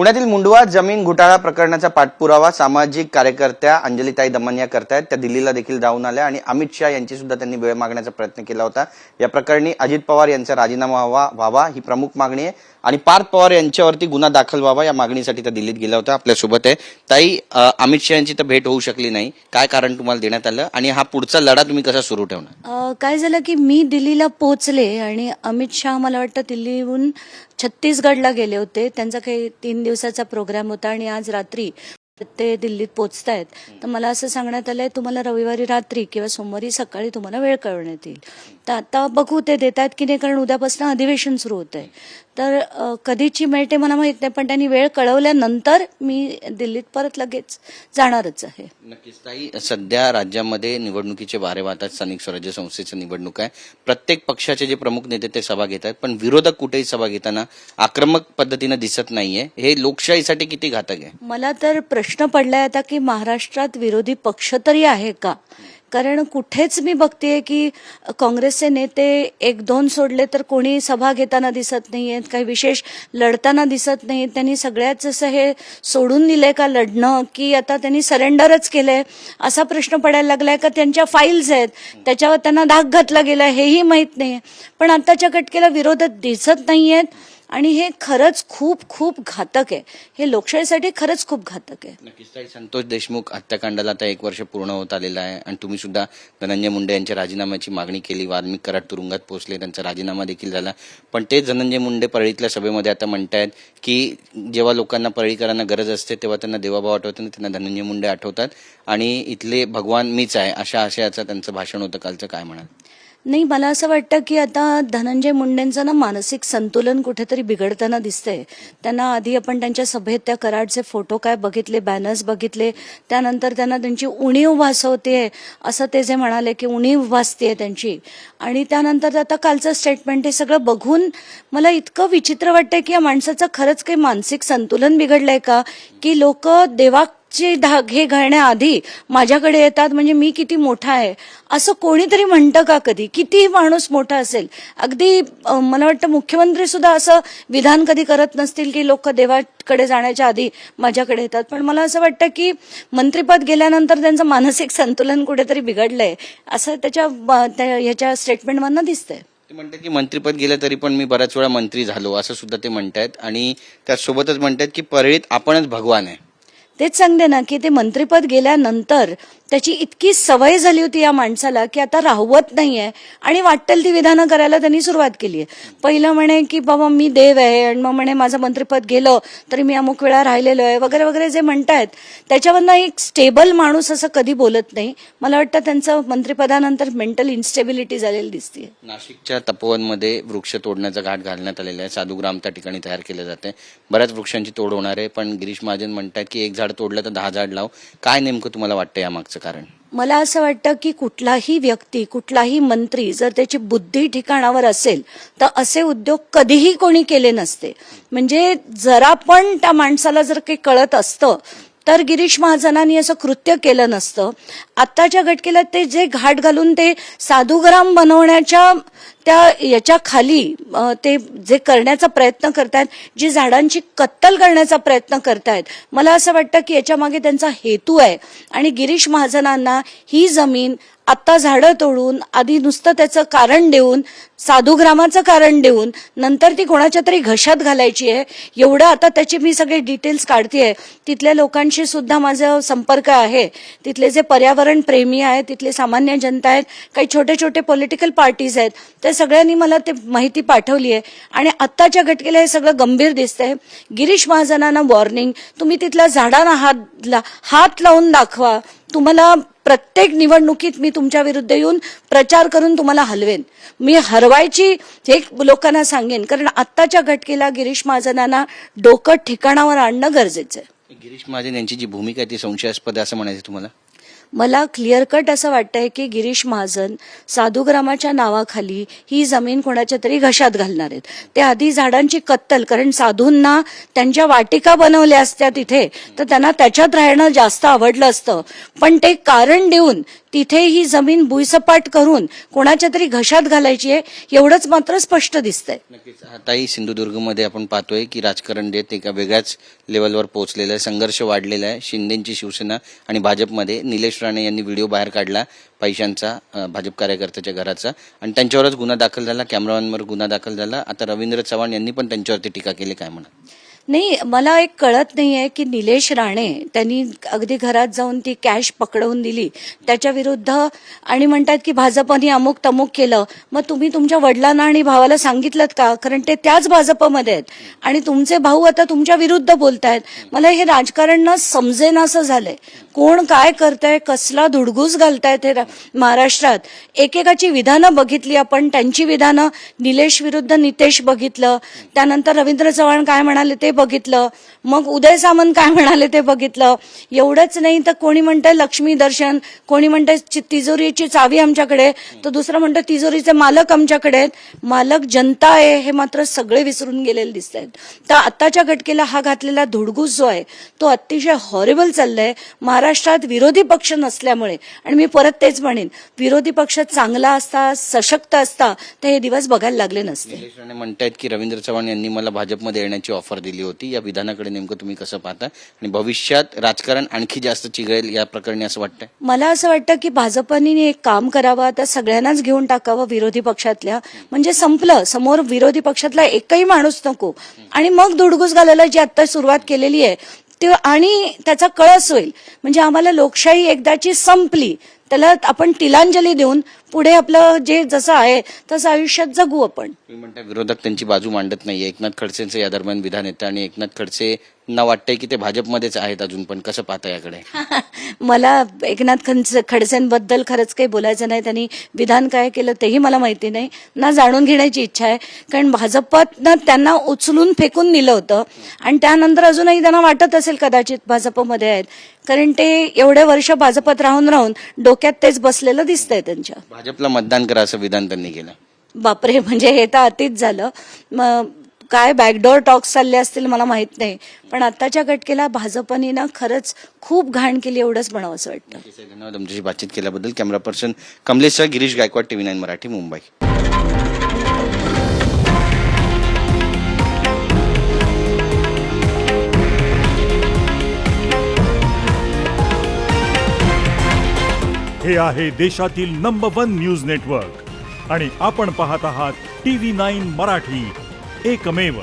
पुण्यातील मुंडवा जमीन घोटाळा प्रकरणाचा पाठपुरावा सामाजिक कार्यकर्त्या अंजलीताई दमनिया करतायत। त्या दिल्लीला देखील जाऊन आल्या आणि अमित शाह यांची सुद्धा त्यांनी वेळ मागण्याचा प्रयत्न केला होता। या प्रकरणी अजित पवार यांचा राजीनामा व्हावा ही प्रमुख मागणी आहे आणि पार्थ पवार यांच्यावरती गुन्हा दाखल व्हावा या मागणीसाठी त्या दिल्लीत गेल्या होत्या। आपल्या सोबत आहे ताई, अमित शाह यांची तर भेट होऊ शकली नाही, काय कारण तुम्हाला देण्यात आलं आणि हा पुढचा लढा तुम्ही कसा सुरू ठेवणार? काय झालं की मी दिल्लीला पोहोचले आणि अमित शाह मला वाटतं दिल्लीहून छत्तीसगडला गेले होते। त्यांचा काही 3 दिवसाचा प्रोग्राम होता आणि आज रात्री ते दिल्लीत पोहोचतायत। तर मला असं सांगण्यात आलंय तुम्हाला रविवारी रात्री किंवा सोमवारी सकाळी तुम्हाला वेळ कळवण्यात येईल। तर आता बघू ते देतात की नाही, कारण उद्यापासून अधिवेशन सुरू होत आहे। तर कधीची मिळते मला माहित नाही, पण त्यांनी वेळ कळवल्यानंतर मी दिल्लीत परत लगेच जाणारच आहे। नक्कीच ताई, सध्या राज्यामध्ये निवडणुकीचे वारे वाहतात। स्थानिक स्वराज्य संस्थेची निवडणूक आहे। प्रत्येक पक्षाचे जे प्रमुख नेते ते सभा घेतात, पण विरोधक कुठेही सभा घेताना आक्रमक पद्धतीने दिसत नाहीये। हे लोकशाहीसाठी किती घातक आहे? मला तर प्रश्न पडलाय आता की महाराष्ट्रात विरोधी पक्ष तरी आहे का? कारण कुठेच मी बघतेय की काँग्रेसचे नेते 1-2 सोडले तर कोणी सभा घेताना दिसत नाहीयेत, काही विशेष लढताना दिसत नाहीत। त्यांनी सगळ्याच असं हे सोडून दिलंय का लढणं, की आता त्यांनी सरेंडरच केलंय असा प्रश्न पडायला लागलाय का त्यांच्या फाईल्स आहेत त्याच्यावर त्यांना धाक घातला गेला हेही माहित नाहीये। पण आताच्या घटकेला विरोधक दिसत नाहीयेत आणि हे खरंच खूप खूप घातक आहे। हे लोकशाहीसाठी खरंच खूप घातक आहे। नक्कीच ताई, संतोष देशमुख हत्याकांडाला आता 1 वर्ष पूर्ण होत आलेलं आहे आणि तुम्ही सुद्धा धनंजय मुंडे यांच्या राजीनाम्याची मागणी केली। वाल्मिक कराड तुरुंगात पोहोचले, त्यांचा राजीनामा देखील झाला। पण ते धनंजय मुंडे परळीतल्या सभेमध्ये आता म्हणतायत की जेव्हा लोकांना परळीकरांना गरज असते तेव्हा त्यांना देवाभाऊ आठवतात, त्यांना धनंजय मुंडे आठवतात आणि इथले भगवान मीच आहे अशा आशयाचं त्यांचं भाषण होतं कालचं, काय म्हणाल? नाही, मला असं वाटतं की आता धनंजय मुंडेंचं ना मानसिक संतुलन कुठेतरी बिघडताना दिसतंय। त्यांना आधी आपण त्यांच्या सभेत त्या कराडचे फोटो काय बघितले, बॅनर्स बघितले, त्यानंतर त्यांना त्यांची उणीव भासवते असं ते जे म्हणाले की उणीव भासते त्यांची, आणि त्यानंतर आता कालचं स्टेटमेंट हे सगळं बघून मला इतकं विचित्र वाटतंय की या माणसाचं खरंच काही मानसिक संतुलन बिघडलंय का, की लोक देवाचे धागे घालण्याआधी माझ्याकडे येतात म्हणजे मी किती मोठा आहे असं कोणीतरी म्हणतं का? कधी कितीही माणूस मोठा असेल, अगदी मला वाटतं मुख्यमंत्री सुद्धा असं विधान कधी करत नसतील की लोक देवाकडे जाण्याच्या आधी माझ्याकडे येतात। पण मला असं वाटतं की मंत्रिपद गेल्यानंतर त्यांचं मानसिक संतुलन कुठेतरी बिघडलंय असं याच्या स्टेटमेंटमधनं दिसतंय। ते म्हणतात की मंत्रिपद गेलं तरी पण मी बऱ्याच वेळा मंत्री झालो असं सुद्धा ते म्हणतात आणि त्यासोबतच म्हणतात की परळीत आपणच भगवान आहे। तेच सांगते ना की ते मंत्रिपद गेल्यानंतर त्याची इतकी सवय झाली होती या माणसाला की आता राहवत नाहीये आणि वाटेल ती विधानं करायला त्यांनी सुरुवात केली आहे। पहिलं म्हणे की बाबा मी देव आहे आणि मग म्हणे माझं मंत्रिपद गेलं तरी मी अमुक वेळा राहिलेलो आहे वगैरे वगैरे जे म्हणतायत त्याच्यावरनं एक स्टेबल माणूस असं कधी बोलत नाही। मला वाटतं त्यांचं मंत्रिपदानंतर मेंटल इन्स्टेबिलिटी झालेली दिसते। नाशिकच्या तपोवनमध्ये वृक्ष तोडण्याचा घाट घालण्यात आलेला आहे। साधुग्राम त्या ठिकाणी तयार केलं जाते, बऱ्याच वृक्षांची तोड होणार आहे, पण गिरीश महाजन म्हणतात की 1 झाड तोडलं तर 10 झाड लाव। काय नेमकं तुम्हाला वाटतं यामागचं कारण? मला असं वाटतं की कुठलाही व्यक्ती, कुठलाही मंत्री जर त्याची बुद्धी ठिकाणावर असेल तर असे उद्योग कधीही कोणी केले नसते। म्हणजे जरा पण त्या माणसाला जर काही कळत असतं तर गिरीश महाजनांनी असं कृत्य केलं नसतं। आत्ताच्या घटकेला ते जे घाट घालून ते साधुग्राम बनवण्याच्या याच्या खाली ते जे करण्याचा प्रयत्न करतायत, जी झाडांची कत्तल करण्याचा प्रयत्न करतायत, मला असं वाटतं की याच्या मागे त्यांचा हेतू आहे। आणि गिरीश महाजनांना ही जमीन आता झाडं तोडून आधी नुसतं त्याचं कारण देऊन, साधुग्रामाचं कारण देऊन, नंतर ती कोणाच्या तरी घशात घालायची आहे एवढं आता त्याचे मी सगळे डिटेल्स काढतेय। तिथल्या लोकांशी सुद्धा माझा संपर्क आहे, तिथले जे पर्यावरण प्रेमी आहेत, तिथले सामान्य जनता आहेत, काही छोटे छोटे पॉलिटिकल पार्टीज आहेत, त्या सगळ्यांनी मला ते माहिती पाठवली आहे आणि आत्ताच्या घटकेला हे सगळं गंभीर दिसतंय। गिरीश महाजनांना वॉर्निंग, तुम्ही तिथल्या झाडांना हात लावून दाखवा, तुम्हाला प्रत्येक निवडणुकीत मी तुमच्या विरुद्ध येऊन प्रचार करून तुम्हाला हलवेन, मी हरवायची हे लोकांना सांगेन। कारण आत्ताच्या घटकेला गिरीश महाजनांना डोकं ठिकाणावर आणणं गरजेचं आहे। गिरीश महाजन यांची जी भूमिका आहे ती संशयास्पद असं म्हणायचं तुम्हाला? मला क्लिअर कट असं वाटतंय की गिरीश महाजन साधुग्रामाच्या नावाखाली ही जमीन कोणाच्या तरी घशात घालणार आहेत. ते आधी झाडांची कत्तल, कारण साधूंना त्यांच्या वाटिका बनवल्या असत्या तिथे तर त्यांना त्याच्यात राहणं जास्त आवडलं असतं, पण ते कारण देऊन तिथे ही जमीन भुईसपाट करून कोणाच्या तरी घशात घालायची आहे एवढंच मात्र स्पष्ट दिसतंय. नक्कीच. आताही सिंधुदुर्गमध्ये आपण पाहतोय की राजकारण देत एका वेगळ्याच लेवलवर पोहोचलेलं आहे, संघर्ष वाढलेला आहे. शिंदेची शिवसेना आणि भाजपमध्ये. निलेश राणे यांनी व्हिडिओ बाहेर काढला पैशांचा, भाजप कार्यकर्त्याच्या घराचा, आणि त्यांच्यावरच गुन्हा दाखल झाला, कॅमेरामॅनवर गुन्हा दाखल झाला. आता रवींद्र चव्हाण यांनी पण त्यांच्यावरती टीका केली. काय म्हणा? नाही, मला एक कळत नाहीये की निलेश राणे त्यांनी अगदी घरात जाऊन ती कॅश पकडवून दिली त्याच्या विरुद्ध आणि म्हणतात की भाजपने अमुक तमुक केलं. मग तुम्ही तुमच्या वडिलांना आणि भावाला सांगितलं का? कारण ते त्याच भाजपमध्ये आहेत आणि तुमचे भाऊ आता तुमच्या विरुद्ध बोलतायत. मला हे राजकारण न समजेनासं झालंय. कोण काय करतंय, कसला धुडगूस घालतायत हे महाराष्ट्रात. एकेकाची विधानं बघितली आपण, त्यांची विधानं. निलेश विरुद्ध नितेश बघितलं, त्यानंतर रवींद्र चव्हाण काय म्हणाले ते बघितलं, मग उदय सामंत काय म्हणाले ते बघितलं. एवढंच नाही तर कोणी म्हणतंय लक्ष्मी दर्शन, कोणी म्हणतंय तिजोरीची चावी आमच्याकडे, तर दुसरं म्हणतं तिजोरीचे मालक आमच्याकडे आहेत. मालक जनता आहे हे मात्र सगळे विसरून गेलेले दिसत आहेत. तर आत्ताच्या घटकेला हा घातलेला धुडगूस जो आहे तो अतिशय हॉरिबल चाललाय महाराष्ट्रात विरोधी पक्ष नसल्यामुळे. आणि मी परत तेच म्हणेन, विरोधी पक्ष चांगला असता, सशक्त असता तर हे दिवस बघायला लागले नसते. निलेश राणे म्हणतायत की रवींद्र चव्हाण यांनी मला भाजपमध्ये येण्याची ऑफर दिली होती. या विधानाकडे नेमकं तुम्ही कसं पाहता आणि भविष्यात राजकारण आणखी जास्त चिघळेल या प्रकरणी असं वाटतंय? मला असं वाटतं की भाजपने एक काम करावं, आता सगळ्यांनाच घेऊन टाकावं विरोधी पक्षातल्या, म्हणजे संपलं. समोर विरोधी पक्षातला एकही माणूस नको आणि मग धुडगूस घालायला जी आता सुरुवात केलेली आहे ते, आणि त्याचा कळस होईल. म्हणजे आम्हाला लोकशाही एकदाची संपली, त्याला आपण तिलांजली देऊन पुढे आपलं जे जसं आहे तसं आयुष्यात जगू आपण. तुम्ही म्हणता विरोधक त्यांची बाजू मांडत नाहीये. एकनाथ खडसेंचं या दरम्यान विधान येतं आणि एकनाथ खडसेंना वाटतंय की ते भाजपमध्येच आहेत अजून पण. कसं पाहता याकडे? मला एकनाथ खडसेंबद्दल खरंच काही बोलायचं नाही. त्यांनी विधान काय केलं तेही मला माहिती नाही, ना जाणून घेण्याची इच्छा आहे. कारण भाजपानं त्यांना उचलून फेकून दिलं होतं आणि त्यानंतर अजूनही त्यांना वाटत असेल कदाचित भाजपमध्ये आहेत, कारण ते एवढे वर्ष भाजपात राहून राहून डोक्यात तेच बसलेलं दिसतंय त्यांच्या. भाजपला मतदान करा असं विधान त्यांनी केलं. बापरे, म्हणजे हे तर अतिच झालं. काय बॅकडोर टॉक्स चालले असतील मला माहित नाही, पण आताच्या घटकेला भाजपने ना खरंच खूप घाण केली एवढंच म्हणावं असं वाटतं. धन्यवाद आमच्याशी बातचीत केल्याबद्दल. Camera person Kamlesh, Girish Gaikwad, TV9 Marathi, Mumbai. हे आहे देशातील नंबर 1 न्यूज नेटवर्क आणि आपण पाहत आहात TV9 मराठी, एकमेव.